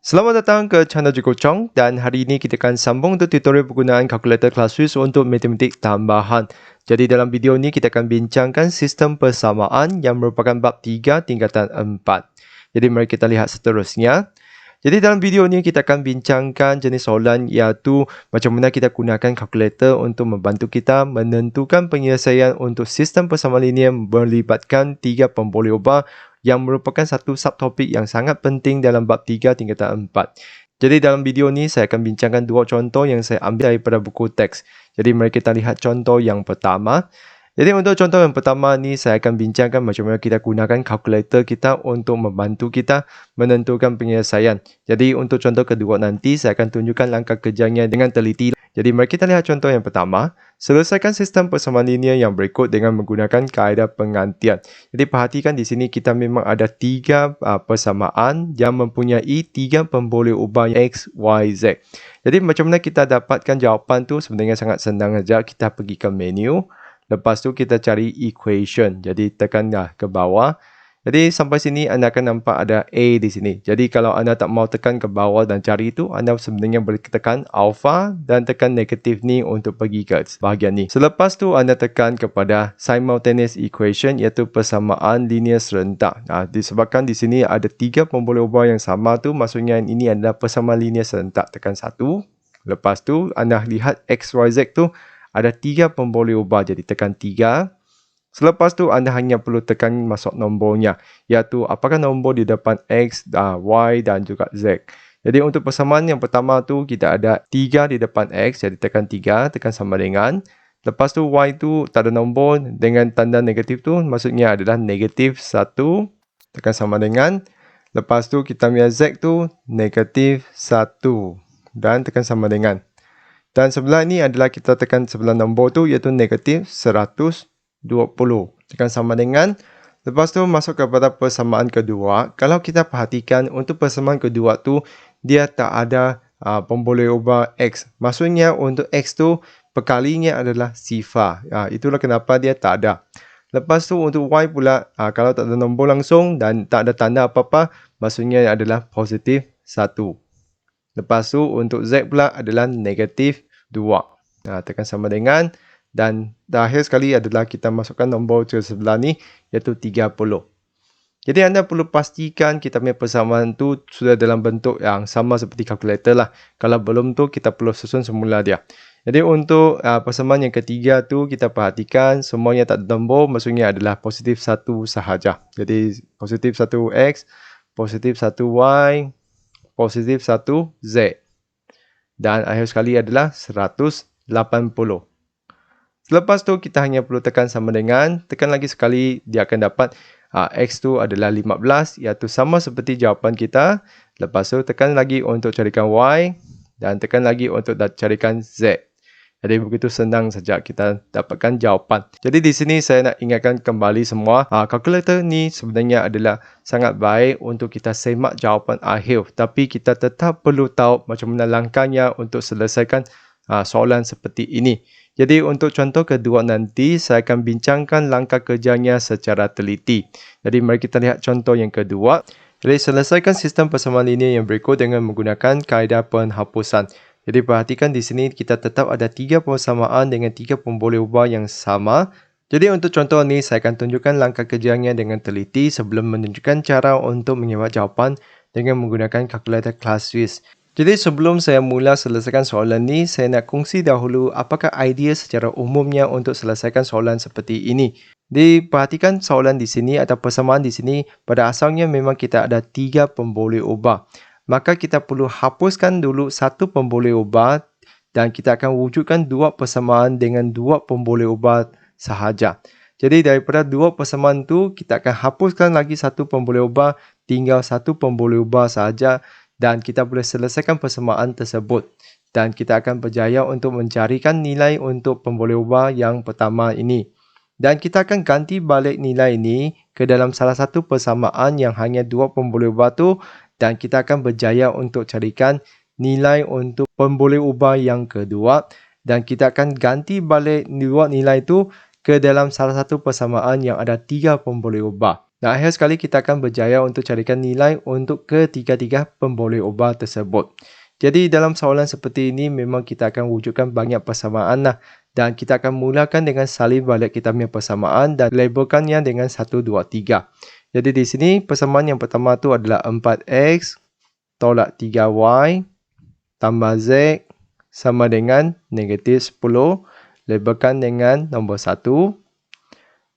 Selamat datang ke channel Joko Chong dan hari ini kita akan sambung untuk tutorial penggunaan kalkulator kelas Swiss untuk matematik tambahan. Jadi dalam video ini kita akan bincangkan sistem persamaan yang merupakan bab 3 tingkatan 4. Jadi mari kita lihat seterusnya. Jadi dalam video ini kita akan bincangkan jenis soalan iaitu macam mana kita gunakan kalkulator untuk membantu kita menentukan penyelesaian untuk sistem persamaan linear melibatkan 3 pemboleh ubah yang merupakan satu subtopik yang sangat penting dalam bab 3 tingkatan 4. Jadi dalam video ni saya akan bincangkan dua contoh yang saya ambil daripada buku teks. Jadi mari kita lihat contoh yang pertama. Jadi untuk contoh yang pertama ni saya akan bincangkan macam mana kita gunakan kalkulator kita untuk membantu kita menentukan penyelesaian. Jadi untuk contoh kedua nanti saya akan tunjukkan langkah kerjanya dengan teliti. Jadi mari kita lihat contoh yang pertama. Selesaikan sistem persamaan linear yang berikut dengan menggunakan kaedah pengantian. Jadi perhatikan di sini kita memang ada tiga persamaan yang mempunyai tiga pemboleh ubah X, Y, Z. Jadi macam mana kita dapatkan jawapan tu sebenarnya sangat senang saja. Kita pergi ke menu. Lepas tu kita cari equation. Jadi tekanlah ke bawah. Jadi sampai sini anda akan nampak ada A di sini. Jadi kalau anda tak mau tekan ke bawah dan cari itu, anda sebenarnya boleh tekan alpha dan tekan negatif ni untuk pergi ke bahagian ni. Selepas tu anda tekan kepada simultaneous equation iaitu persamaan linear serentak. Disebabkan di sini ada tiga pemboleh ubah yang sama tu, maksudnya ini adalah persamaan linear serentak. Tekan 1. Lepas tu anda lihat X, Y, Z tu ada tiga pemboleh ubah, jadi tekan 3. Selepas tu anda hanya perlu tekan masuk nombornya, iaitu apakah nombor di depan X, Y dan juga Z. Jadi untuk persamaan yang pertama tu kita ada 3 di depan X, jadi tekan 3, tekan sama dengan. Lepas tu Y tu tak ada nombor dengan tanda negatif tu, maksudnya adalah negatif 1, tekan sama dengan. Lepas tu kita punya Z tu negatif 1 dan tekan sama dengan. Dan sebelah ini adalah kita tekan sebelah nombor tu iaitu negatif 120. Tekan sama dengan. Lepas tu masuk kepada persamaan kedua. Kalau kita perhatikan untuk persamaan kedua tu dia tak ada pemboleh ubah X. Maksudnya untuk X tu perkalinya adalah sifar. Itulah kenapa dia tak ada. Lepas tu untuk Y pula kalau tak ada nombor langsung dan tak ada tanda apa-apa, maksudnya adalah positif 1. Lepas tu untuk Z pula adalah negatif 2. Tekan sama dengan. Dan terakhir sekali adalah kita masukkan nombor ke sebelah ni iaitu 30. Jadi anda perlu pastikan kita punya persamaan tu sudah dalam bentuk yang sama seperti kalkulator lah. Kalau belum tu kita perlu susun semula dia. Jadi untuk persamaan yang ketiga tu kita perhatikan semuanya tak ada nombor, maksudnya adalah positif 1 sahaja. Jadi positif 1X, positif 1Y, positif 1 Z. Dan akhir sekali adalah 180. Selepas tu kita hanya perlu tekan sama dengan. Tekan lagi sekali dia akan dapat X tu adalah 15 iaitu sama seperti jawapan kita. Lepas tu tekan lagi untuk carikan Y. Dan tekan lagi untuk carikan Z. Jadi begitu senang saja kita dapatkan jawapan. Jadi di sini saya nak ingatkan kembali semua, kalkulator ni sebenarnya adalah sangat baik untuk kita semak jawapan akhir. Tapi kita tetap perlu tahu macam mana langkahnya untuk selesaikan soalan seperti ini. Jadi untuk contoh kedua nanti saya akan bincangkan langkah kerjanya secara teliti. Jadi mari kita lihat contoh yang kedua. Jadi selesaikan sistem persamaan linear yang berikut dengan menggunakan kaedah penghapusan. Jadi perhatikan di sini kita tetap ada tiga persamaan dengan tiga pemboleh ubah yang sama. Jadi untuk contoh ni saya akan tunjukkan langkah kerjanya dengan teliti sebelum menunjukkan cara untuk menyemak jawapan dengan menggunakan kalkulator kelas Swiss. Jadi sebelum saya mula selesaikan soalan ni, saya nak kongsi dahulu apakah idea secara umumnya untuk selesaikan soalan seperti ini. Diperhatikan soalan di sini atau persamaan di sini pada asalnya memang kita ada tiga pemboleh ubah. Maka kita perlu hapuskan dulu satu pemboleh ubah dan kita akan wujudkan dua persamaan dengan dua pemboleh ubah sahaja. Jadi daripada dua persamaan tu kita akan hapuskan lagi satu pemboleh ubah, tinggal satu pemboleh ubah sahaja dan kita boleh selesaikan persamaan tersebut. Dan kita akan berjaya untuk mencarikan nilai untuk pemboleh ubah yang pertama ini. Dan kita akan ganti balik nilai ini ke dalam salah satu persamaan yang hanya dua pemboleh ubah tu. Dan kita akan berjaya untuk carikan nilai untuk pemboleh ubah yang kedua. Dan kita akan ganti balik dua nilai itu ke dalam salah satu persamaan yang ada tiga pemboleh ubah. Dan akhir sekali kita akan berjaya untuk carikan nilai untuk ketiga-tiga pemboleh ubah tersebut. Jadi dalam soalan seperti ini memang kita akan wujudkan banyak persamaan lah. Dan kita akan mulakan dengan salin balik kita punya persamaan dan labelkannya dengan 1, 2, 3. Jadi di sini persamaan yang pertama tu adalah 4x tolak 3y tambah z sama dengan negatif 10. Labelkan dengan nombor 1.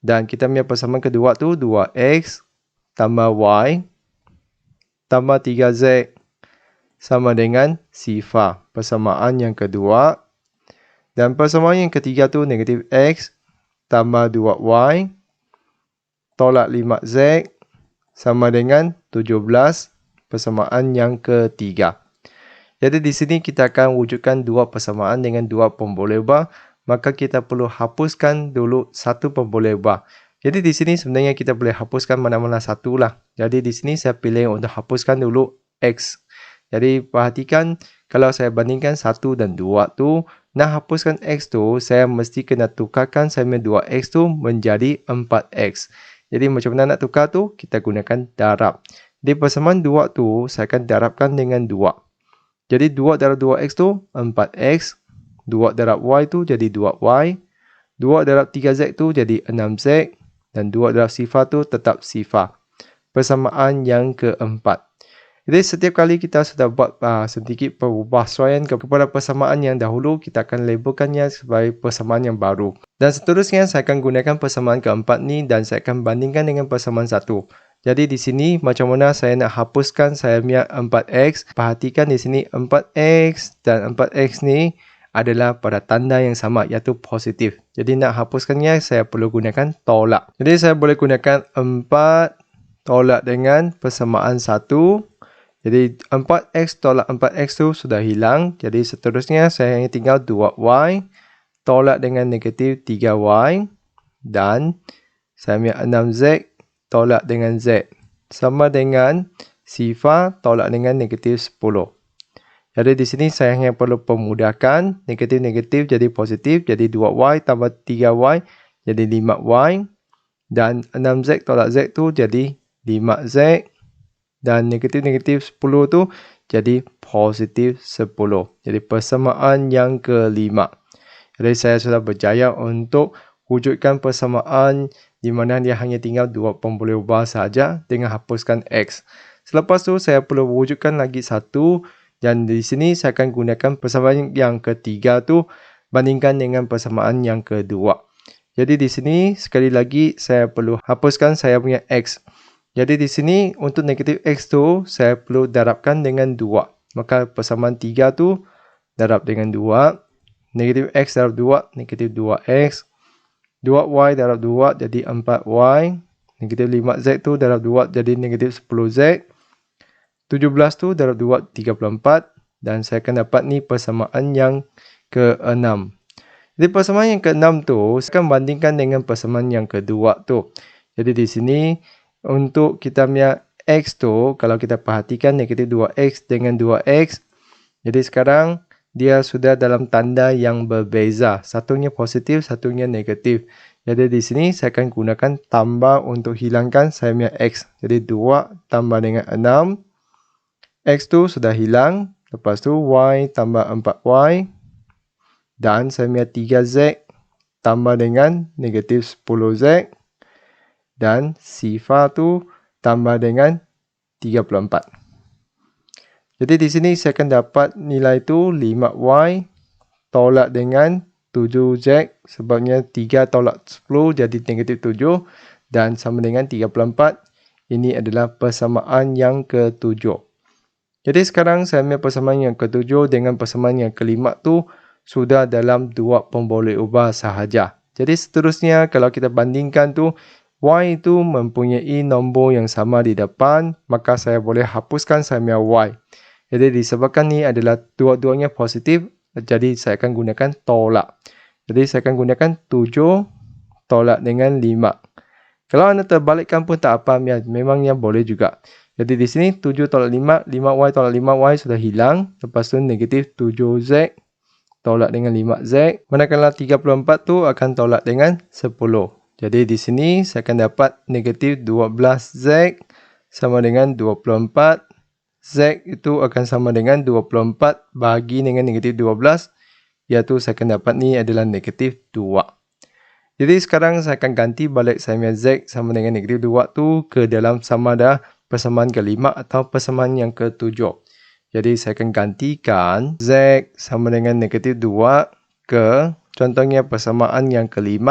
Dan kita punya persamaan kedua tu 2x tambah y tambah 3z sama dengan sifar. Persamaan yang kedua. Dan persamaan yang ketiga tu negatif x tambah 2y tolak 5z sama dengan 17. Persamaan yang ketiga. Jadi di sini kita akan wujudkan dua persamaan dengan dua pemboleh ubah. Maka kita perlu hapuskan dulu satu pemboleh ubah. Jadi di sini sebenarnya kita boleh hapuskan mana-mana satu lah. Jadi di sini saya pilih untuk hapuskan dulu x. Jadi perhatikan kalau saya bandingkan 1 dan 2 tu, nak hapuskan x tu, saya mesti kena tukarkan saya punya 2x tu menjadi 4x. Jadi macam mana nak tukar tu? Kita gunakan darab. Di persamaan 2 tu, saya akan darabkan dengan 2. Jadi 2 darab 2x tu 4x. 2 darab y tu jadi 2y. 2 darab 3z tu jadi 6z. Dan 2 darab sifar tu tetap sifar. Persamaan yang keempat. Jadi setiap kali kita sudah buat sedikit perubahsuaian kepada persamaan yang dahulu, kita akan labelkannya sebagai persamaan yang baru. Dan seterusnya saya akan gunakan persamaan keempat ni dan saya akan bandingkan dengan persamaan 1. Jadi di sini macam mana saya nak hapuskan saya punya 4x. Perhatikan di sini 4x dan 4x ni adalah pada tanda yang sama iaitu positif. Jadi nak hapuskannya saya perlu gunakan tolak. Jadi saya boleh gunakan 4 tolak dengan persamaan 1. Jadi 4x tolak 4x tu sudah hilang. Jadi seterusnya saya hanya tinggal 2y tolak dengan negatif 3y. Dan saya punya 6z tolak dengan z. Sama dengan sifar tolak dengan negatif 10. Jadi di sini saya hanya perlu pemudahkan. Negatif-negatif jadi positif. Jadi 2y tambah 3y jadi 5y. Dan 6z tolak z tu jadi 5z. Dan negatif-negatif 10 tu jadi positif 10. Jadi persamaan yang kelima. Jadi saya sudah berjaya untuk wujudkan persamaan di mana dia hanya tinggal dua pemboleh ubah saja dengan hapuskan x. Selepas tu saya perlu wujudkan lagi satu. Dan di sini saya akan gunakan persamaan yang ketiga tu bandingkan dengan persamaan yang kedua. Jadi di sini sekali lagi saya perlu hapuskan saya punya x. Jadi di sini untuk negatif x tu saya perlu darabkan dengan 2. Maka persamaan 3 tu darab dengan 2. Negatif x darab 2, negatif 2x. 2y darab 2 jadi 4y. Negatif 5z tu darab 2 jadi negatif 10z. 17 tu darab 2, 34. Dan saya akan dapat ni persamaan yang ke-6. Jadi persamaan yang ke-6 tu, saya akan bandingkan dengan persamaan yang kedua tu. Jadi di sini, untuk kita punya x tu, kalau kita perhatikan negatif 2x dengan 2x. Jadi sekarang, dia sudah dalam tanda yang berbeza. Satunya positif, satunya negatif. Jadi di sini, saya akan gunakan tambah untuk hilangkan saya punya x. Jadi 2 tambah dengan 6. X tu sudah hilang. Lepas tu y tambah 4y. Dan saya punya 3z tambah dengan negatif 10z. Dan sifar tu tambah dengan 34. Jadi di sini saya akan dapat nilai tu 5y tolak dengan 7z. Sebabnya 3 tolak 10 jadi negatif 7. Dan sama dengan 34. Ini adalah persamaan yang ke-7. Jadi sekarang saya punya persamaan yang ke-7 dengan persamaan yang ke-5 tu sudah dalam dua pemboleh ubah sahaja. Jadi seterusnya kalau kita bandingkan tu y itu mempunyai nombor yang sama di depan, maka saya boleh hapuskan saya punya y. Jadi disebabkan ni adalah dua-duanya positif, jadi saya akan gunakan tolak. Jadi saya akan gunakan 7 tolak dengan 5. Kalau anda terbalikkan pun tak apa, memangnya boleh juga. Jadi di sini 7 tolak 5, 5y tolak 5y sudah hilang. Lepas tu negatif 7z tolak dengan 5z. Manakala 34 tu akan tolak dengan 10. Jadi di sini saya akan dapat negatif 12Z sama dengan 24. Z itu akan sama dengan 24 bagi dengan negatif 12. Iaitu saya akan dapat ni adalah negatif 2. Jadi sekarang saya akan ganti balik saya punya Z sama dengan negatif 2 tu ke dalam sama ada persamaan ke-5 atau persamaan yang ke-7. Jadi saya akan gantikan Z sama dengan negatif 2 ke contohnya persamaan yang ke-5.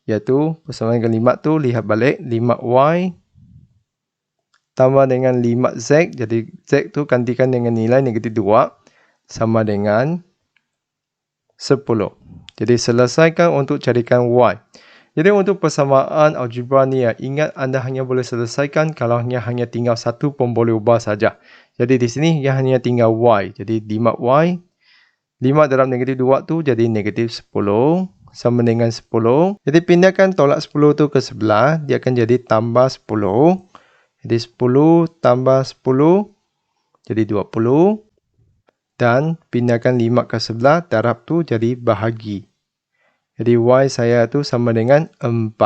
Iaitu persamaan ke-5 tu lihat balik 5Y tambah dengan 5Z. Jadi Z tu gantikan dengan nilai negatif 2 sama dengan 10. Jadi selesaikan untuk carikan Y. Jadi untuk persamaan algebra ni ya, ingat anda hanya boleh selesaikan kalau hanya tinggal satu pemboleh ubah saja. Jadi di sini ia hanya tinggal Y. Jadi 5Y 5 darab negatif 2 tu jadi negatif 10 sama dengan 10. Jadi pindahkan tolak 10 tu ke sebelah, dia akan jadi tambah 10. Jadi 10 tambah 10 jadi 20. Dan pindahkan 5 ke sebelah, darab tu jadi bahagi. Jadi Y saya tu sama dengan 4.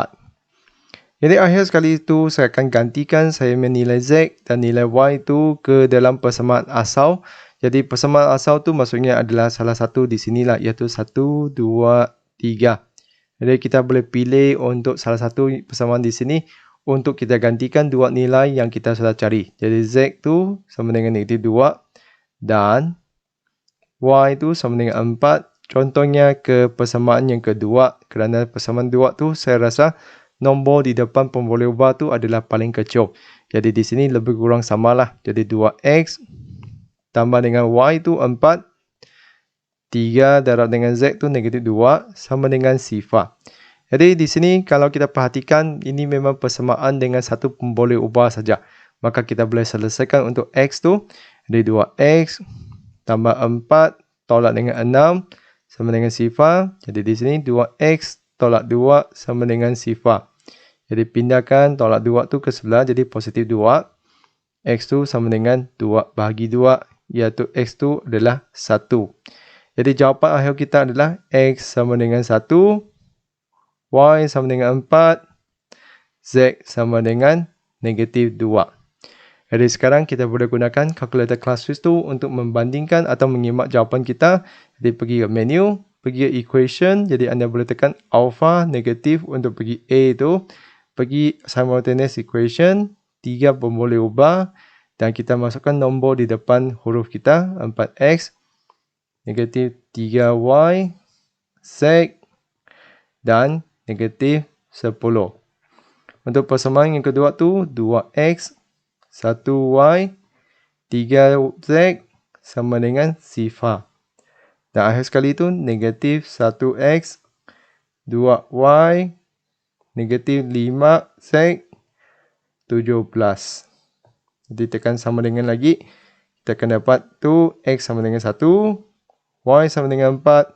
Jadi akhir sekali itu saya akan gantikan saya nilai Z dan nilai Y tu ke dalam persamaan asal. Jadi persamaan asal tu maksudnya adalah salah satu di sinilah, iaitu 1, 2, 3. Jadi kita boleh pilih untuk salah satu persamaan di sini untuk kita gantikan dua nilai yang kita sudah cari. Jadi Z tu sama dengan negatif 2 dan Y tu sama dengan 4. Contohnya ke persamaan yang kedua, kerana persamaan 2 tu saya rasa nombor di depan pemboleh ubah tu adalah paling kecil. Jadi di sini lebih kurang samalah. Jadi 2X tambah dengan Y tu 4. 3 darab dengan Z tu negatif 2 sama dengan sifar. Jadi di sini kalau kita perhatikan ini memang persamaan dengan satu pemboleh ubah saja. Maka kita boleh selesaikan untuk X tu. Jadi 2X tambah 4 tolak dengan 6 sama dengan sifar. Jadi di sini 2X tolak 2 sama dengan sifar. Jadi pindahkan tolak 2 tu ke sebelah jadi positif 2. X tu sama dengan 2 bahagi 2. Iaitu X tu adalah 1. Jadi jawapan akhir kita adalah X sama dengan 1. Y sama dengan 4. Z sama dengan negatif 2. Jadi sekarang kita boleh gunakan calculator Classwiz tu untuk membandingkan atau menyimak jawapan kita. Jadi pergi ke menu, pergi ke equation. Jadi anda boleh tekan alpha negatif untuk pergi A tu. Pergi simultaneous equation, 3 pemboleh ubah. Dan kita masukkan nombor di depan huruf kita, 4X, negatif 3Y, Z, dan negatif 10. Untuk persamaan yang kedua tu, 2X, 1Y, 3Z sama dengan sifar. Dan akhir sekali itu negatif 1X, 2Y, negatif 5Z, 17. Jadi tekan sama dengan lagi. Kita akan dapat tu X sama dengan 1, Y sama dengan 4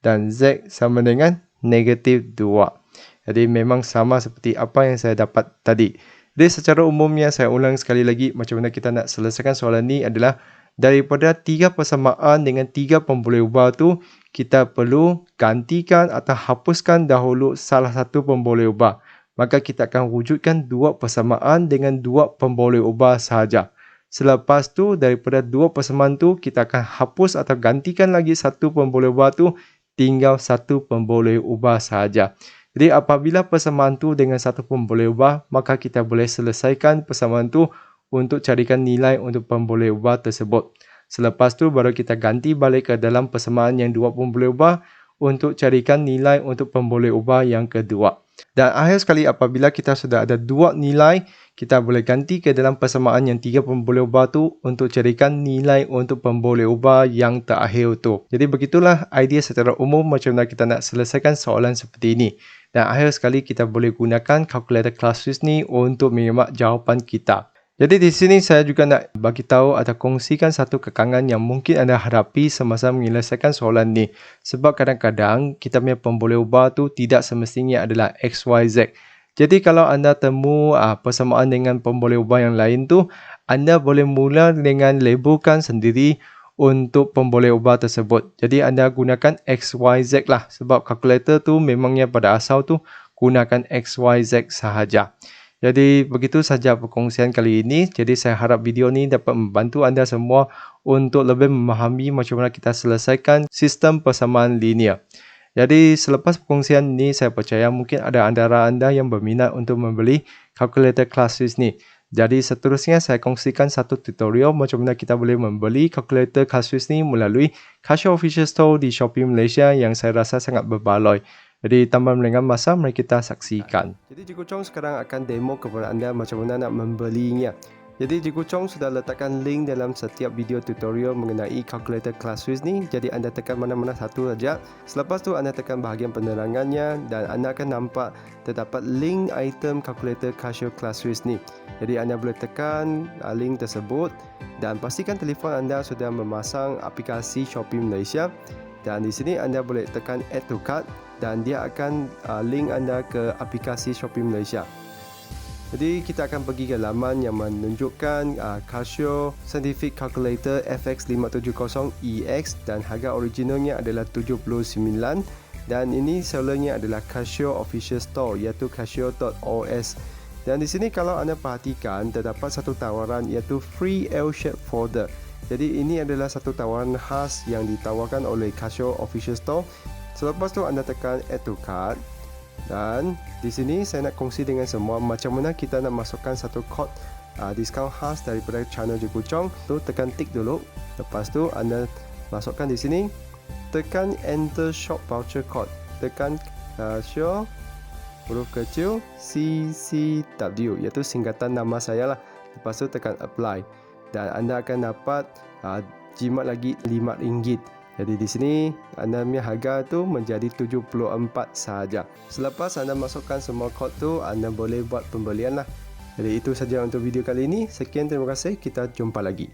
dan Z sama dengan negatif 2. Jadi memang sama seperti apa yang saya dapat tadi. Jadi secara umumnya saya ulang sekali lagi macam mana kita nak selesaikan soalan ni adalah daripada 3 persamaan dengan 3 pemboleh ubah tu kita perlu gantikan atau hapuskan dahulu salah satu pemboleh ubah. Maka kita akan wujudkan 2 persamaan dengan 2 pemboleh ubah sahaja. Selepas tu daripada 2 persamaan tu kita akan hapus atau gantikan lagi satu pemboleh ubah tu, tinggal satu pemboleh ubah sahaja. Jadi apabila persamaan tu dengan satu pemboleh ubah, maka kita boleh selesaikan persamaan tu untuk carikan nilai untuk pemboleh ubah tersebut. Selepas tu baru kita ganti balik ke dalam persamaan yang 2 pemboleh ubah untuk carikan nilai untuk pemboleh ubah yang kedua. Dan akhir sekali apabila kita sudah ada 2 nilai, kita boleh ganti ke dalam persamaan yang 3 pemboleh ubah tu untuk carikan nilai untuk pemboleh ubah yang terakhir tu. Jadi begitulah idea secara umum macam mana kita nak selesaikan soalan seperti ini. Dan akhir sekali kita boleh gunakan calculator Classwiz ni untuk menyimak jawapan kita. Jadi di sini saya juga nak bagi tahu atau kongsikan satu kekangan yang mungkin anda hadapi semasa menyelesaikan soalan ni. Sebab kadang-kadang kita punya pemboleh ubah tu tidak semestinya adalah X, Y, Z. Jadi kalau anda temu persamaan dengan pemboleh ubah yang lain tu, anda boleh mula dengan labelkan sendiri untuk pemboleh ubah tersebut. Jadi anda gunakan X, Y, Z lah. Sebab kalkulator tu memangnya pada asal tu gunakan XYZ sahaja. Jadi begitu sahaja perkongsian kali ini. Jadi saya harap video ini dapat membantu anda semua untuk lebih memahami macam mana kita selesaikan sistem persamaan linear. Jadi selepas perkongsian ini saya percaya mungkin ada antara anda yang berminat untuk membeli calculator ClassWiz ni. Jadi seterusnya saya kongsikan satu tutorial macam mana kita boleh membeli calculator ClassWiz ni melalui Casio Official Store di Shopee Malaysia yang saya rasa sangat berbaloi. Jadi tanpa melengah masa, mari kita saksikan. Jadi Cikgu Chong sekarang akan demo kepada anda macam mana nak membelinya. Jadi Cikgu Chong sudah letakkan link dalam setiap video tutorial mengenai calculator ClassWiz ni. Jadi anda tekan mana-mana satu saja. Selepas tu anda tekan bahagian penerangannya dan anda akan nampak terdapat link item calculator Casio ClassWiz ni. Jadi anda boleh tekan link tersebut dan pastikan telefon anda sudah memasang aplikasi Shopee Malaysia. Dan di sini anda boleh tekan add to cart dan dia akan link anda ke aplikasi Shopee Malaysia. Jadi kita akan pergi ke laman yang menunjukkan Casio Scientific Calculator FX570EX dan harga originalnya adalah 79 dan ini sellernya adalah Casio Official Store iaitu casio.os. Dan di sini kalau anda perhatikan terdapat satu tawaran iaitu free L-shape folder. Jadi ini adalah satu tawaran khas yang ditawarkan oleh Casio Official Store. Selepas tu anda tekan add to cart dan di sini saya nak kongsi dengan semua macam mana kita nak masukkan satu kod diskaun khas daripada channel Cikgu Chong. Tu tekan tick dulu. Lepas tu anda masukkan di sini, tekan enter shop voucher code. Tekan Casio huruf kecil CCW iaitu singkatan nama saya lah. Lepas tu tekan apply. Dan anda akan dapat jimat lagi RM5. Jadi di sini anda punya harga tu menjadi 74 sahaja. Selepas anda masukkan semua kod tu, anda boleh buat pembelian lah. Jadi itu saja untuk video kali ini. Sekian, terima kasih. Kita jumpa lagi.